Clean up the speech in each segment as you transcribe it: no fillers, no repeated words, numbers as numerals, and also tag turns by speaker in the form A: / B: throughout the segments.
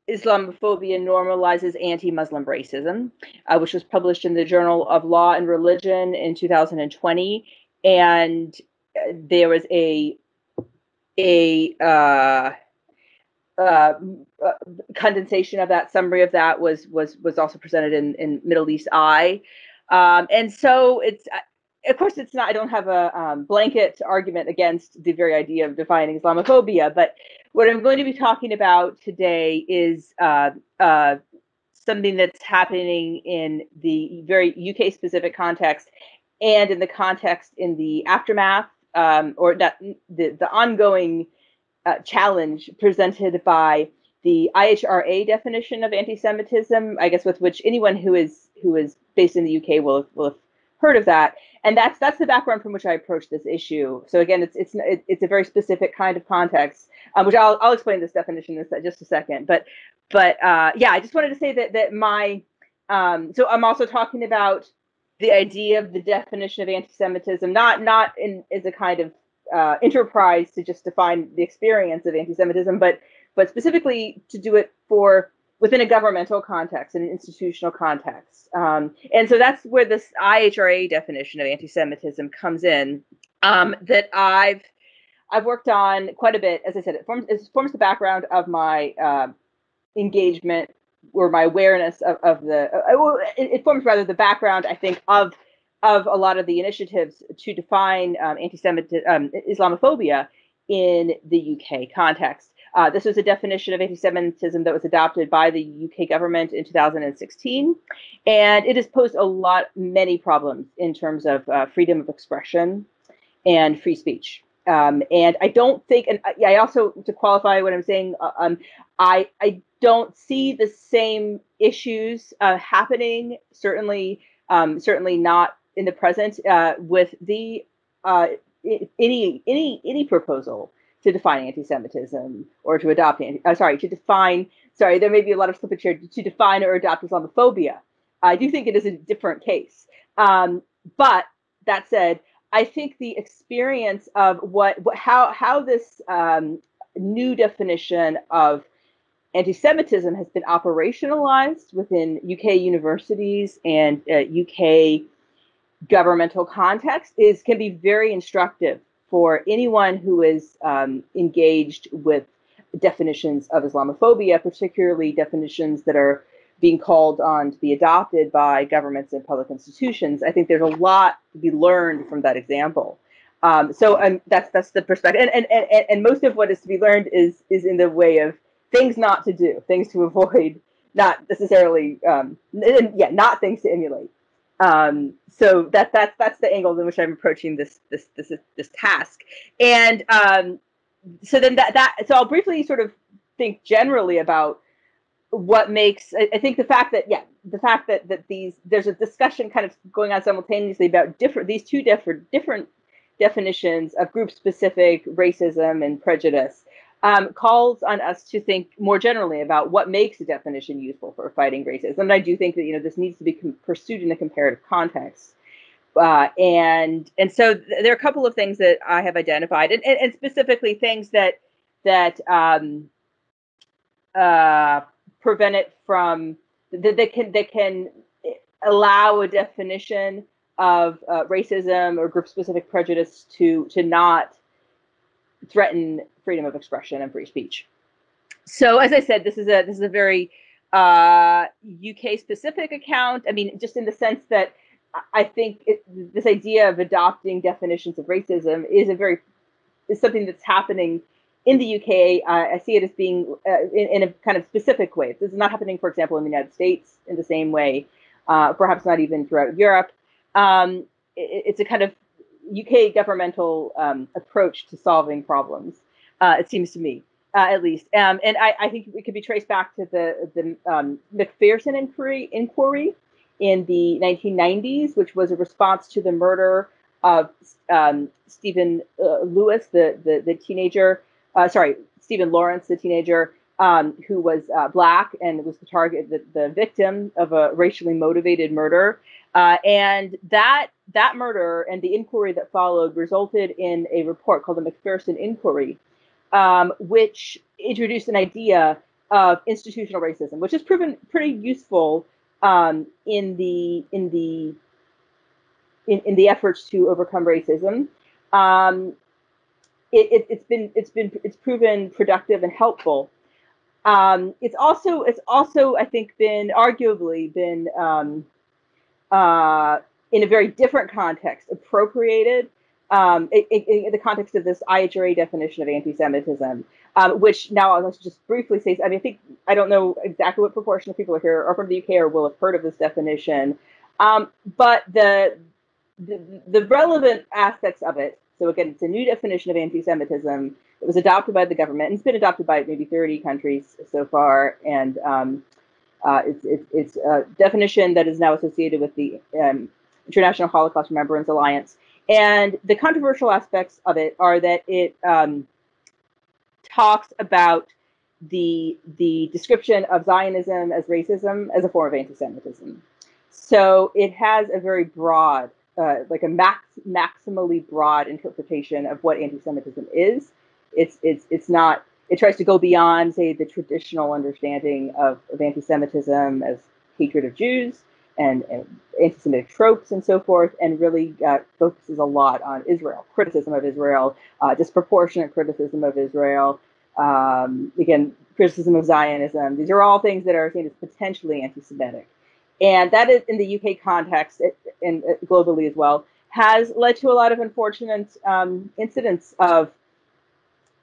A: Islamophobia Normalises Anti-Muslim Racism, which was published in the Journal of Law and Religion in 2020. And there was a condensation of that, summary of that was also presented in Middle East Eye. And so it's, of course, it's not, I don't have a blanket argument against the very idea of defining Islamophobia, but what I'm going to be talking about today is something that's happening in the very UK specific context and in the context in the aftermath or that the ongoing challenge presented by the IHRA definition of anti-Semitism, I guess, with which anyone who is based in the UK will have heard of that, and that's the background from which I approach this issue. So again, it's a very specific kind of context, which I'll explain this definition in just a second. But yeah, I just wanted to say that my so I'm also talking about the idea of the definition of anti-Semitism, not as a kind of enterprise to just define the experience of anti-Semitism, but specifically to do it within a governmental context, an institutional context. And so that's where this IHRA definition of anti-Semitism comes in, that I've worked on quite a bit. As I said, it forms the background of my engagement or my awareness of it forms rather the background, I think, of a lot of the initiatives to define Islamophobia in the UK context. This was a definition of anti-Semitism that was adopted by the UK government in 2016, and it has posed many problems in terms of freedom of expression and free speech. And I don't think, and I also, to qualify what I'm saying, I don't see the same issues happening. Certainly not in the present with the any proposal to define anti-Semitism or to adopt there may be a lot of slippage here, to define or adopt Islamophobia. I do think it is a different case. But that said, I think the experience of how this new definition of anti-Semitism has been operationalized within UK universities and UK governmental context can be very instructive for anyone who is engaged with definitions of Islamophobia, particularly definitions that are being called on to be adopted by governments and public institutions. I think there's a lot to be learned from that example. So that's the perspective, and most of what is to be learned is in the way of things not to do, things to avoid, not necessarily, not things to emulate. So that's the angle in which I'm approaching this task. And so then so I'll briefly sort of think generally about what makes, I think the fact that there's a discussion kind of going on simultaneously about these two different definitions of group-specific racism and prejudice calls on us to think more generally about what makes a definition useful for fighting racism. And I do think that this needs to be pursued in a comparative context. And so there are a couple of things that I have identified, and specifically things that prevent it from that can allow a definition of racism or group-specific prejudice to not threaten freedom of expression and free speech. So, as I said, this is a very UK-specific account. I mean, just in the sense that I think this idea of adopting definitions of racism is something that's happening in the UK. I see it as being in a kind of specific way. This is not happening, for example, in the United States in the same way, perhaps not even throughout Europe. It's a kind of UK governmental approach to solving problems, it seems to me, at least. And I think it could be traced back to the Macpherson inquiry in the 1990s, which was a response to the murder of Stephen Lewis, the teenager. Stephen Lawrence, the teenager, who was Black and was the victim of a racially motivated murder. And that murder and the inquiry that followed resulted in a report called the Macpherson Inquiry, which introduced an idea of institutional racism, which has proven pretty useful in the efforts to overcome racism. It's proven productive and helpful. It's also I think arguably been in a very different context appropriated in the context of this IHRA definition of anti-Semitism, which now let's just briefly say. I mean, I don't know exactly what proportion of people are here or from the UK or will have heard of this definition, but the relevant aspects of it. So again, it's a new definition of anti-Semitism. It was adopted by the government, and it's been adopted by maybe 30 countries so far, and it's a definition that is now associated with the International Holocaust Remembrance Alliance. And the controversial aspects of it are that it talks about the description of Zionism as racism as a form of anti-Semitism. So it has a very broad, like a maximally broad interpretation of what anti-Semitism is. It's not. It tries to go beyond, say, the traditional understanding of anti-Semitism as hatred of Jews and anti-Semitic tropes and so forth, and really focuses a lot on Israel, criticism of Israel, disproportionate criticism of Israel, again, criticism of Zionism. These are all things that are seen as potentially anti-Semitic. And that is, in the UK context and globally as well, has led to a lot of unfortunate incidents of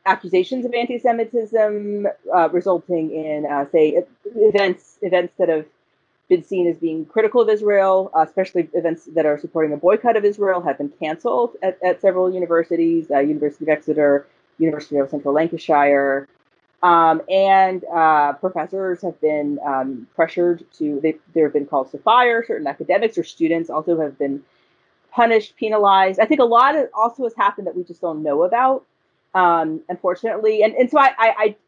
A: accusations of anti-Semitism, resulting in, say, events that have been seen as being critical of Israel, especially events that are supporting a boycott of Israel, have been canceled at several universities, University of Exeter, University of Central Lancashire, and professors have been pressured to, there have been calls to fire. Certain academics or students also have been punished, penalized. I think a lot also has happened that we just don't know about. Unfortunately, and so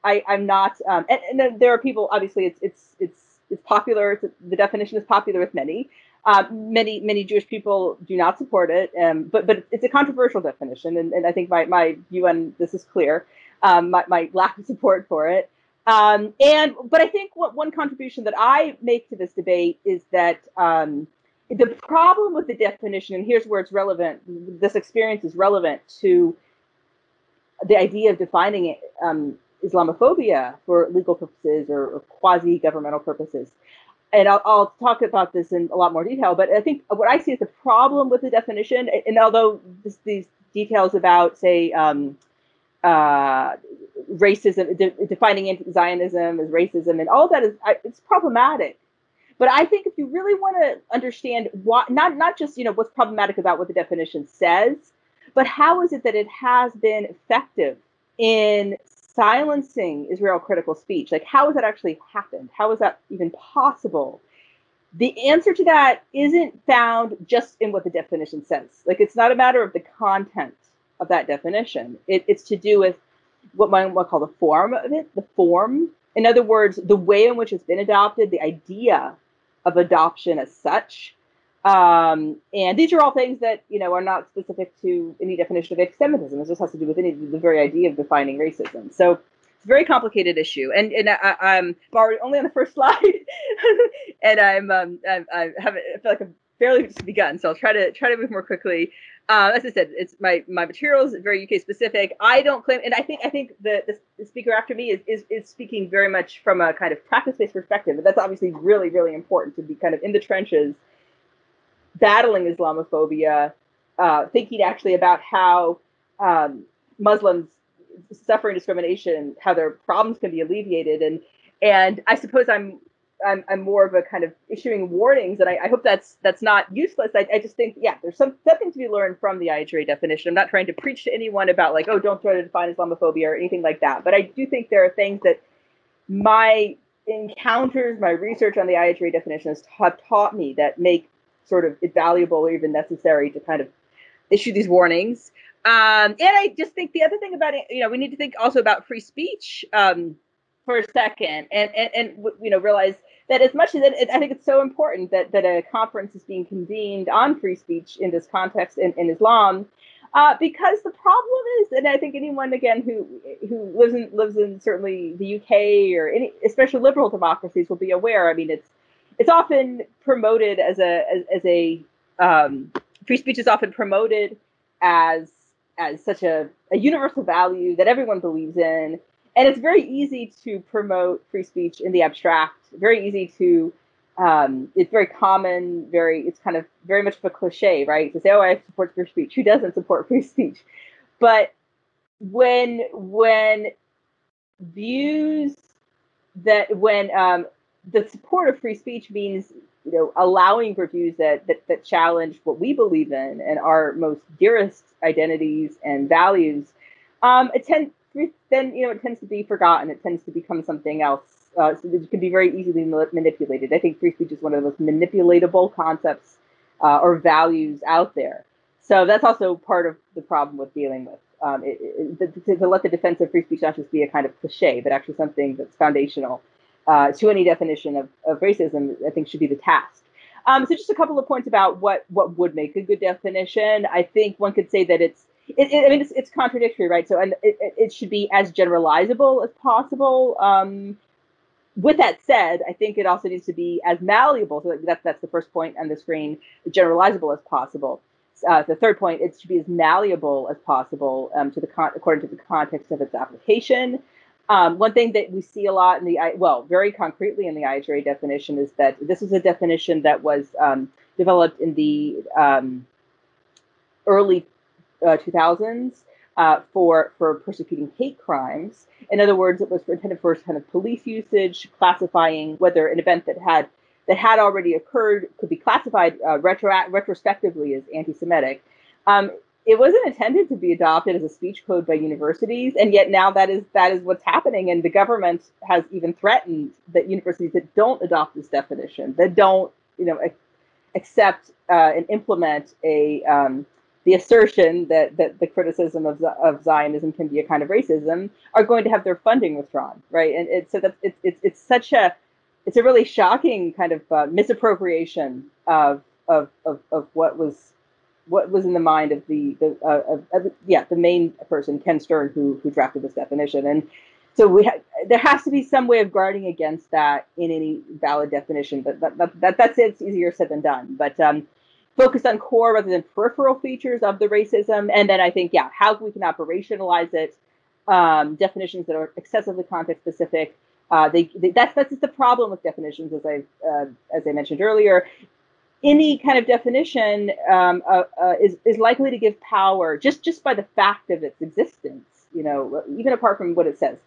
A: I'm not, and there are people, obviously it's popular. The definition is popular with many. Many Jewish people do not support it, but it's a controversial definition, and I think my view on this is clear. My lack of support for it, but I think one contribution that I make to this debate is that the problem with the definition, and here's where it's relevant. This experience is relevant to the idea of defining Islamophobia for legal purposes or quasi-governmental purposes. And I'll talk about this in a lot more detail, but I think what I see as the problem with the definition, and although these details about, say, racism, defining anti-Zionism as racism, and all of that it's problematic. But I think if you really want to understand what, not just what's problematic about what the definition says, but how is it that it has been effective in silencing Israel critical speech? Like, how has that actually happened? How is that even possible? The answer to that isn't found just in what the definition says. Like, it's not a matter of the content of that definition. It's to do with what one might call the form of it, the form. In other words, the way in which it's been adopted, the idea of adoption as such. And these are all things that, are not specific to any definition of anti-Semitism. It just has to do with the very idea of defining racism. So it's a very complicated issue. And I'm already only on the first slide, and I feel like I've barely just begun. So I'll try to move more quickly. As I said, it's my materials is very UK specific. I don't claim, and I think the speaker after me is speaking very much from a kind of practice-based perspective. But that's obviously really, really important to be kind of in the trenches, battling Islamophobia, thinking actually about how Muslims suffering discrimination, how their problems can be alleviated, and I suppose I'm more of a kind of issuing warnings, and I hope that's not useless. I just think, yeah, there's something to be learned from the IHRA definition. I'm not trying to preach to anyone about like, oh, don't try to define Islamophobia or anything like that, but I do think there are things that my encounters, my research on the IHRA definitions have taught me that make sort of valuable or even necessary to kind of issue these warnings. And I just think the other thing about it, we need to think also about free speech for a second, and realize that as much as I think it's so important that a conference is being convened on free speech in this context in Islam, Because the problem is, and I think anyone again who lives in certainly the UK or any, especially liberal democracies, will be aware. I mean, it's often promoted as a free speech is often promoted as such a universal value that everyone believes in, and it's very easy to promote free speech in the abstract. Very easy to it's very common, it's kind of very much of a cliche, right? To say, oh, I support free speech. Who doesn't support free speech? But when views that when the support of free speech means, you know, allowing for views that challenge what we believe in and our most dearest identities and values, it tends to be forgotten. It tends to become something else. So it can be very easily manipulated. I think free speech is one of the most manipulatable concepts or values out there. So that's also part of the problem with dealing with to let the defense of free speech not just be a kind of cliche, but actually something that's foundational to any definition of racism, I think should be the task. So just a couple of points about what would make a good definition. I think one could say that it's contradictory, right? So, and it should be as generalizable as possible. With that said, I think it also needs to be as malleable. So that's the first point on the screen, generalizable as possible. The third point, it should be as malleable as possible according to the context of its application. One thing that we see a lot very concretely in the IHRA definition is that this is a definition that was developed in the early 2000s for persecuting hate crimes. In other words, it was intended for kind of police usage, classifying whether an event that had already occurred could be classified retrospectively as anti-Semitic. It wasn't intended to be adopted as a speech code by universities, and yet now that is what's happening. And the government has even threatened that universities that don't adopt this definition, that don't, accept and implement the assertion that the criticism of Zionism can be a kind of racism, are going to have their funding withdrawn, right? And it's a really shocking kind of misappropriation of what was in the mind of the main person, Ken Stern, who drafted this definition. And so there has to be some way of guarding against that in any valid definition. But that's it. It's easier said than done. But focus on core rather than peripheral features of the racism. And then I think, how we can operationalize it. Definitions that are excessively context specific. That's just the problem with definitions, as I mentioned earlier. Any kind of definition is likely to give power just by the fact of its existence. Even apart from what it says,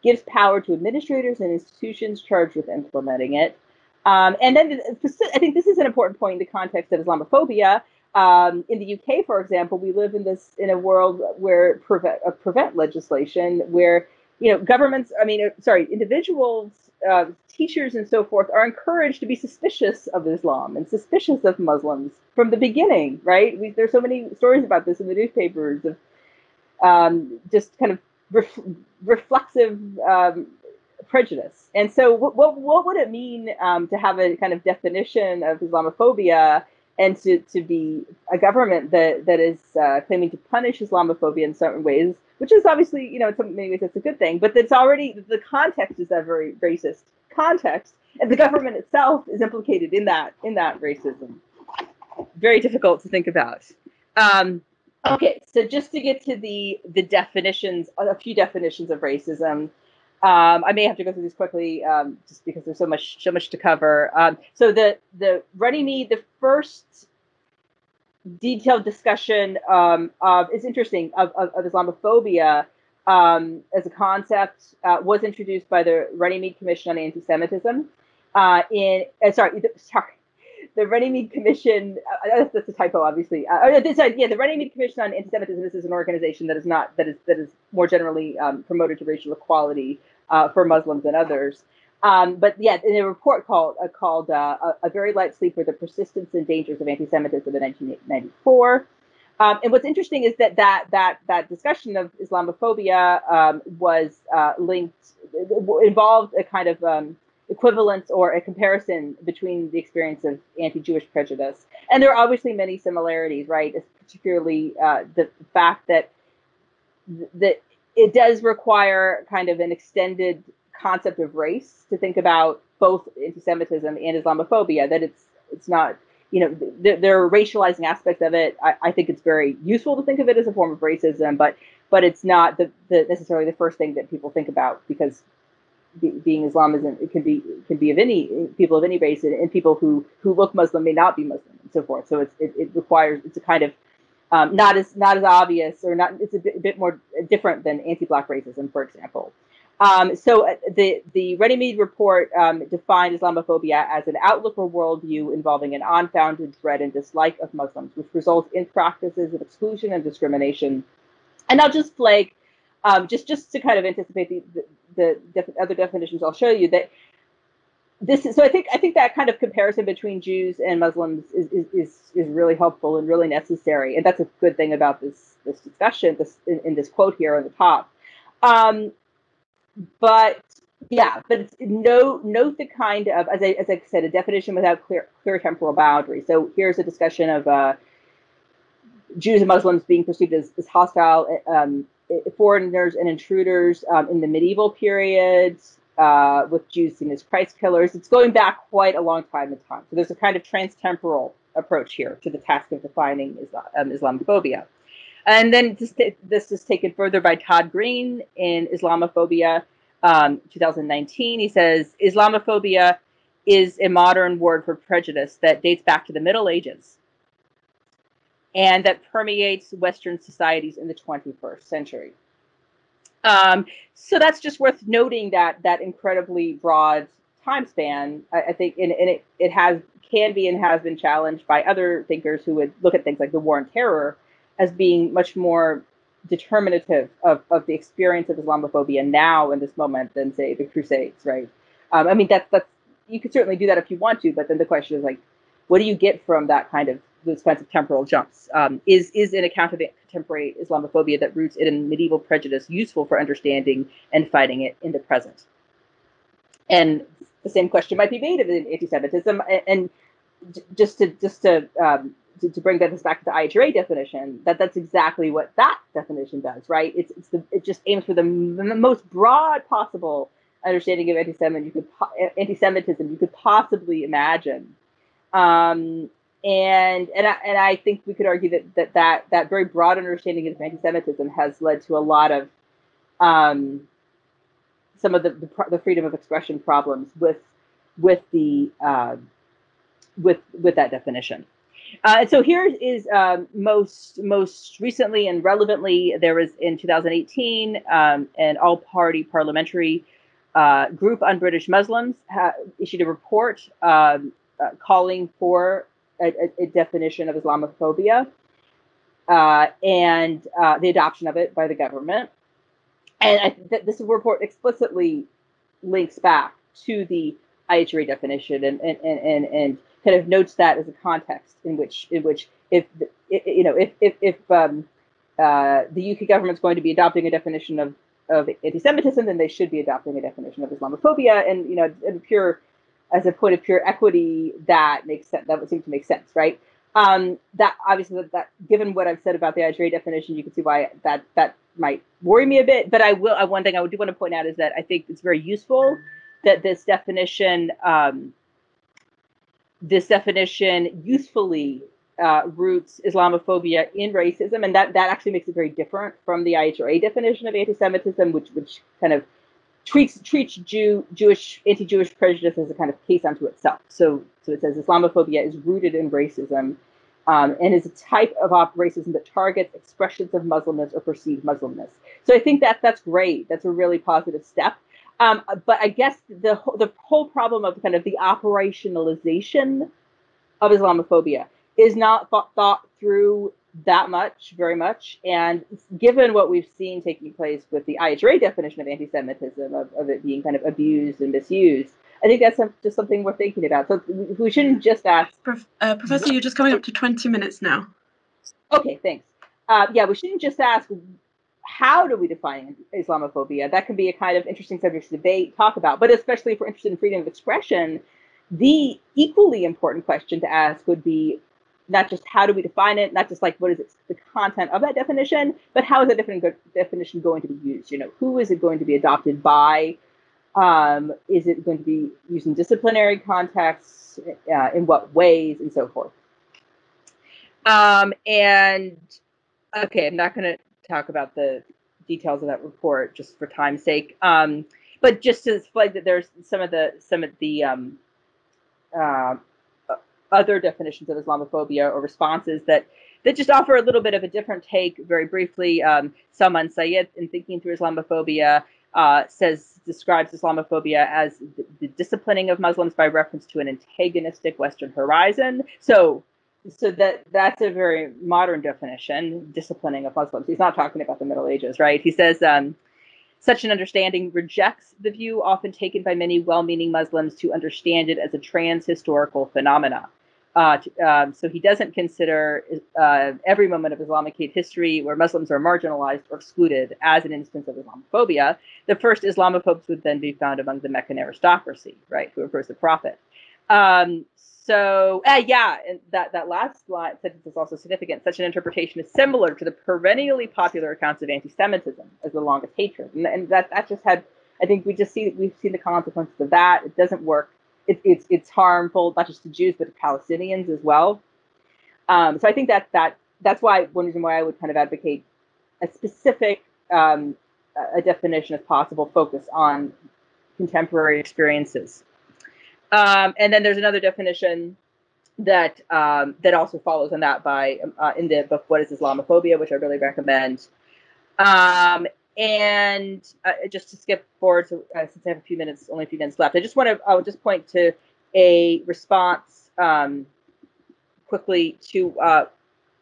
A: gives power to administrators and institutions charged with implementing it. And then I think this is an important point in the context of Islamophobia. In the UK, for example, we live in a world where prevent legislation, where individuals, teachers, and so forth are encouraged to be suspicious of Islam and suspicious of Muslims from the beginning, right? There's so many stories about this in the newspapers of just kind of reflexive prejudice. And so what would it mean to have a kind of definition of Islamophobia and to be a government that is claiming to punish Islamophobia in certain ways, which is obviously, in many ways, it's a good thing, but that's already, the context is a very racist context, and the government itself is implicated in that racism. Very difficult to think about. Okay, so just to get to the definitions, a few definitions of racism. I may have to go through this quickly, just because there's so much to cover. So the Runnymede, the first detailed discussion is interesting of Islamophobia as a concept was introduced by the Runnymede Commission on Anti-Semitism. The Runnymede Commission, that's a typo, obviously. The Runnymede Commission on Anti-Semitism, this is an organization that is more generally promoted to racial equality for Muslims and others. But in a report called A Very Light Sleep: The Persistence and Dangers of Anti-Semitism in 1994. And what's interesting is that discussion of Islamophobia was involved a kind of equivalence or a comparison between the experience of anti-Jewish prejudice. And there are obviously many similarities, right? Particularly the fact that it does require kind of an extended concept of race to think about both anti-Semitism and Islamophobia, that it's not, there are racializing aspects of it. I think it's very useful to think of it as a form of racism, but it's not necessarily the first thing that people think about, because being Islam it can be of any people of any race, and people who look Muslim may not be Muslim, and so forth. So it requires, it's a kind of not as obvious, or not, it's a bit more different than anti-Black racism, for example. So the Runnymede report defined Islamophobia as an outlook or worldview involving an unfounded dread and dislike of Muslims, which results in practices of exclusion and discrimination. And I'll just flag, just to kind of anticipate the other definitions I'll show you, that this is, so I think that kind of comparison between Jews and Muslims is really helpful and really necessary, and that's a good thing about this discussion, in this quote here on the top. But it's note the kind of, as I said, a definition without clear temporal boundary. So here's a discussion of Jews and Muslims being perceived as hostile foreigners and intruders in the medieval period, with Jews seen as Christ killers. It's going back quite a long time in time. So there's a kind of transtemporal approach here to the task of defining Islamophobia. And then this is taken further by Todd Green in Islamophobia, 2019. He says, Islamophobia is a modern word for prejudice that dates back to the Middle Ages and that permeates Western societies in the 21st century. So that's just worth noting, that incredibly broad time span, I think, and it can be and has been challenged by other thinkers who would look at things like the War on Terror as being much more determinative of the experience of Islamophobia now in this moment than, say, the Crusades, right? I mean, that's you could certainly do that if you want to, but then the question is, like, what do you get from that kind of those kinds of temporal jumps? Is an account of contemporary Islamophobia that roots in medieval prejudice useful for understanding and fighting it in the present? And the same question might be made of anti-Semitism. And just to bring this back to the IHRA definition, that's exactly what that definition does, right? It just aims for the most broad possible understanding of anti-Semitism you could possibly imagine. And I think we could argue that very broad understanding of anti-Semitism has led to a lot of some of the freedom of expression problems with that definition. So here is most recently and relevantly, there was in 2018 an all-party parliamentary group on British Muslims issued a report calling for a definition of Islamophobia and the adoption of it by the government. And this report explicitly links back to the IHRA definition and kind of notes that as a context in which if the UK government's going to be adopting a definition of anti-Semitism, then they should be adopting a definition of Islamophobia. And as a point of pure equity, that makes sense. That would seem to make sense, right? That obviously, that given what I've said about the IHRA definition, you can see why that might worry me a bit. But one thing I do want to point out is that I think it's very useful that this definition usefully roots Islamophobia in racism, and that actually makes it very different from the IHRA definition of anti-Semitism, which kind of treats Jewish anti-Jewish prejudice as a kind of case unto itself. So it says Islamophobia is rooted in racism and is a type of racism that targets expressions of Muslimness or perceived Muslimness. So I think that's great. That's a really positive step. But I guess the whole problem of kind of the operationalization of Islamophobia is not thought through very much. And given what we've seen taking place with the IHRA definition of anti-Semitism, of it being kind of abused and misused, I think that's just something we're thinking about. So we shouldn't just ask.
B: Professor, you're just coming up to 20 minutes now.
A: Okay, thanks. We shouldn't just ask, how do we define Islamophobia? That can be a kind of interesting subject to debate, talk about, but especially if we're interested in freedom of expression, the equally important question to ask would be not just how do we define it, not just like what is it, the content of that definition, but how is that definition going to be used? You know, who is it going to be adopted by? Is it going to be used in disciplinary contexts? In what ways, and so forth? And okay, I'm not going to talk about the details of that report just for time's sake, but just to flag that there's some of the other definitions of Islamophobia or responses that just offer a little bit of a different take. Very briefly, Salman Syed, in Thinking Through Islamophobia, describes Islamophobia as the disciplining of Muslims by reference to an antagonistic Western horizon. So that's a very modern definition, disciplining of Muslims. He's not talking about the Middle Ages, right? He says, such an understanding rejects the view often taken by many well-meaning Muslims to understand it as a trans-historical phenomena. So he doesn't consider every moment of Islamic hate history where Muslims are marginalized or excluded as an instance of Islamophobia. The first Islamophobes would then be found among the Meccan aristocracy, right, who oppose the Prophet. Yeah, and that last line sentence is also significant. Such an interpretation is similar to the perennially popular accounts of anti-Semitism as the longest hatred, and that just had, I think we've seen the consequences of that. It doesn't work. It's harmful not just to Jews but to Palestinians as well. So I think that's one reason why I would kind of advocate a specific a definition, if possible, focus on contemporary experiences. And then there's another definition that also follows on that by in the book What is Islamophobia, which I really recommend. And just to skip forward, since I have only a few minutes left, I would just point to a response quickly to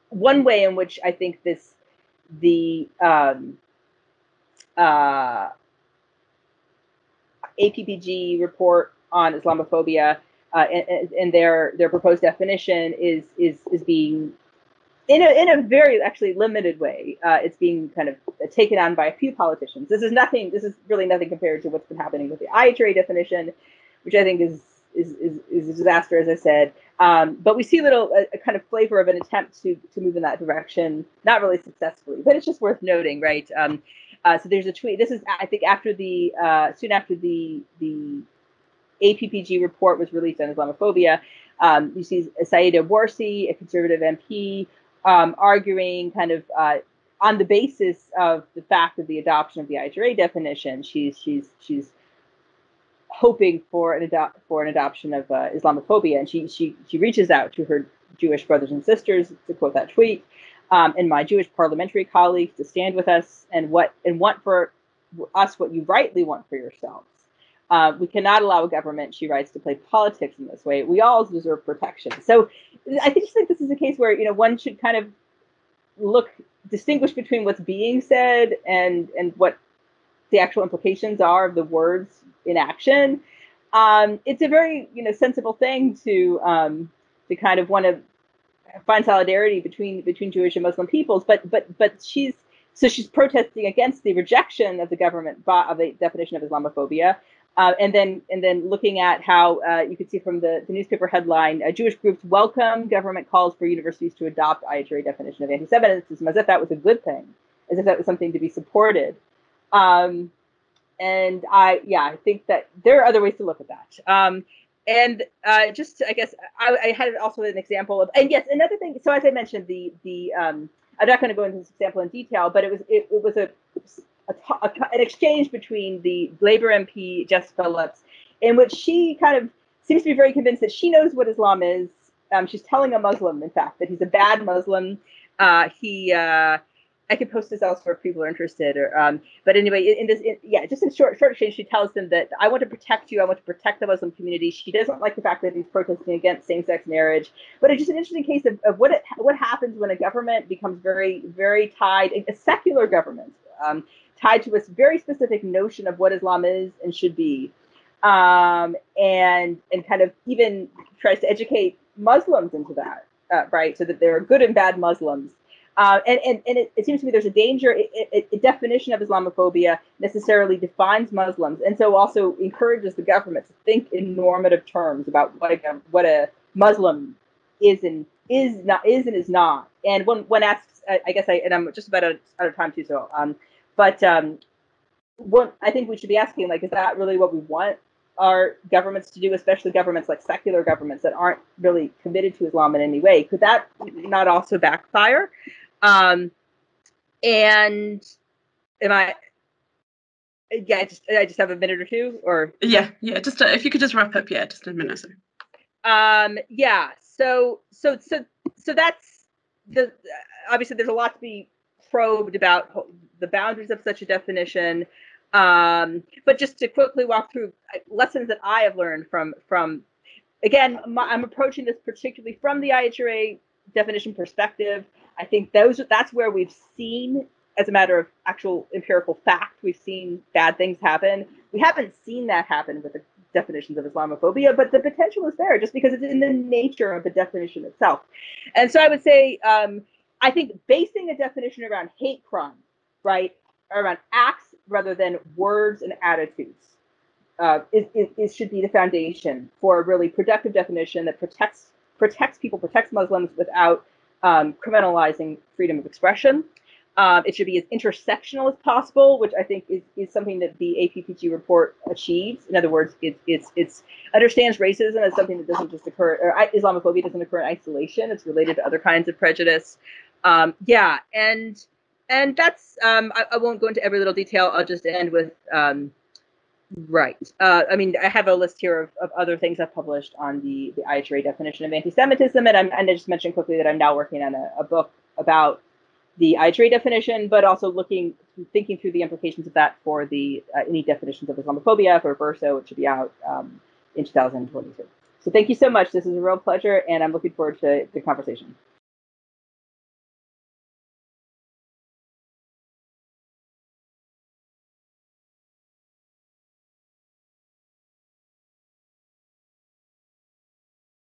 A: one way in which I think the APPG report on Islamophobia and their proposed definition is being, in a very actually limited way, it's being kind of taken on by a few politicians. This is really nothing compared to what's been happening with the IHRA definition, which I think is a disaster, as I said. But we see a kind of flavor of an attempt to move in that direction, not really successfully, but it's just worth noting, right? So there's a tweet. This is, I think, after soon after the APPG report was released on Islamophobia. You see Saeeda Warsi, a conservative MP, arguing kind of on the basis of the fact of the adoption of the IHRA definition. She's hoping for an adoption of Islamophobia, and she reaches out to her Jewish brothers and sisters, to quote that tweet, and my Jewish parliamentary colleagues to stand with us and want for us what you rightly want for yourselves. We cannot allow a government, she writes, to play politics in this way. We all deserve protection. So I just think this is a case where one should kind of distinguish between what's being said and what the actual implications are of the words in action. It's a very sensible thing to kind of want to find solidarity between Jewish and Muslim peoples, but she's protesting against the rejection of the government of the definition of Islamophobia. And then looking at how you could see from the newspaper headline, Jewish groups welcome government calls for universities to adopt IHRA definition of anti-Semitism, as if that was a good thing, as if that was something to be supported. And I think that there are other ways to look at that. I guess I had also an example of, and yes, another thing. So as I mentioned, I'm not going to go into this example in detail, but it was an exchange between the Labour MP, Jess Phillips, in which she kind of seems to be very convinced that she knows what Islam is. She's telling a Muslim, in fact, that he's a bad Muslim. I could post this elsewhere if people are interested. But anyway, just in short exchange, she tells them that I want to protect you. I want to protect the Muslim community. She doesn't like the fact that he's protesting against same-sex marriage. But it's just an interesting case of what happens when a government becomes very, very tied, a secular government, tied to a very specific notion of what Islam is and should be, and kind of even tries to educate Muslims into that, right? So that there are good and bad Muslims. And it seems to me there's a danger. A definition of Islamophobia necessarily defines Muslims, and so also encourages the government to think in normative terms about what a Muslim is and is not. And when asked, I guess and I'm just about out of time too. So, what I think we should be asking, like, is that really what we want our governments to do, especially governments like secular governments that aren't really committed to Islam in any way? Could that not also backfire? And am I? Yeah, I just have a minute or two, or
B: yeah. Just if you could just wrap up, just a minute or so.
A: Yeah. So that's obviously there's a lot to be probed about the boundaries of such a definition. But just to quickly walk through lessons that I have learned from again, I'm approaching this particularly from the IHRA definition perspective. I think that's where we've seen, as a matter of actual empirical fact, we've seen bad things happen. We haven't seen that happen with the definitions of Islamophobia, but the potential is there just because it's in the nature of the definition itself. And so I would say, I think basing a definition around hate crime, right, around acts rather than words and attitudes, it should be the foundation for a really productive definition that protects people, protects Muslims without criminalizing freedom of expression. It should be as intersectional as possible, which I think is something that the APPG report achieves. In other words, it understands racism as something that doesn't just occur, or Islamophobia doesn't occur in isolation. It's related to other kinds of prejudice. And that's I won't go into every little detail. I'll just end with right. I mean, I have a list here of other things I've published on the IHRA definition of anti-Semitism, and I just mentioned quickly that I'm now working on a book about the IHRA definition, but also thinking through the implications of that for the any definitions of Islamophobia for Verso, which should be out in 2022. So thank you so much. This is a real pleasure, and I'm looking forward to the conversation.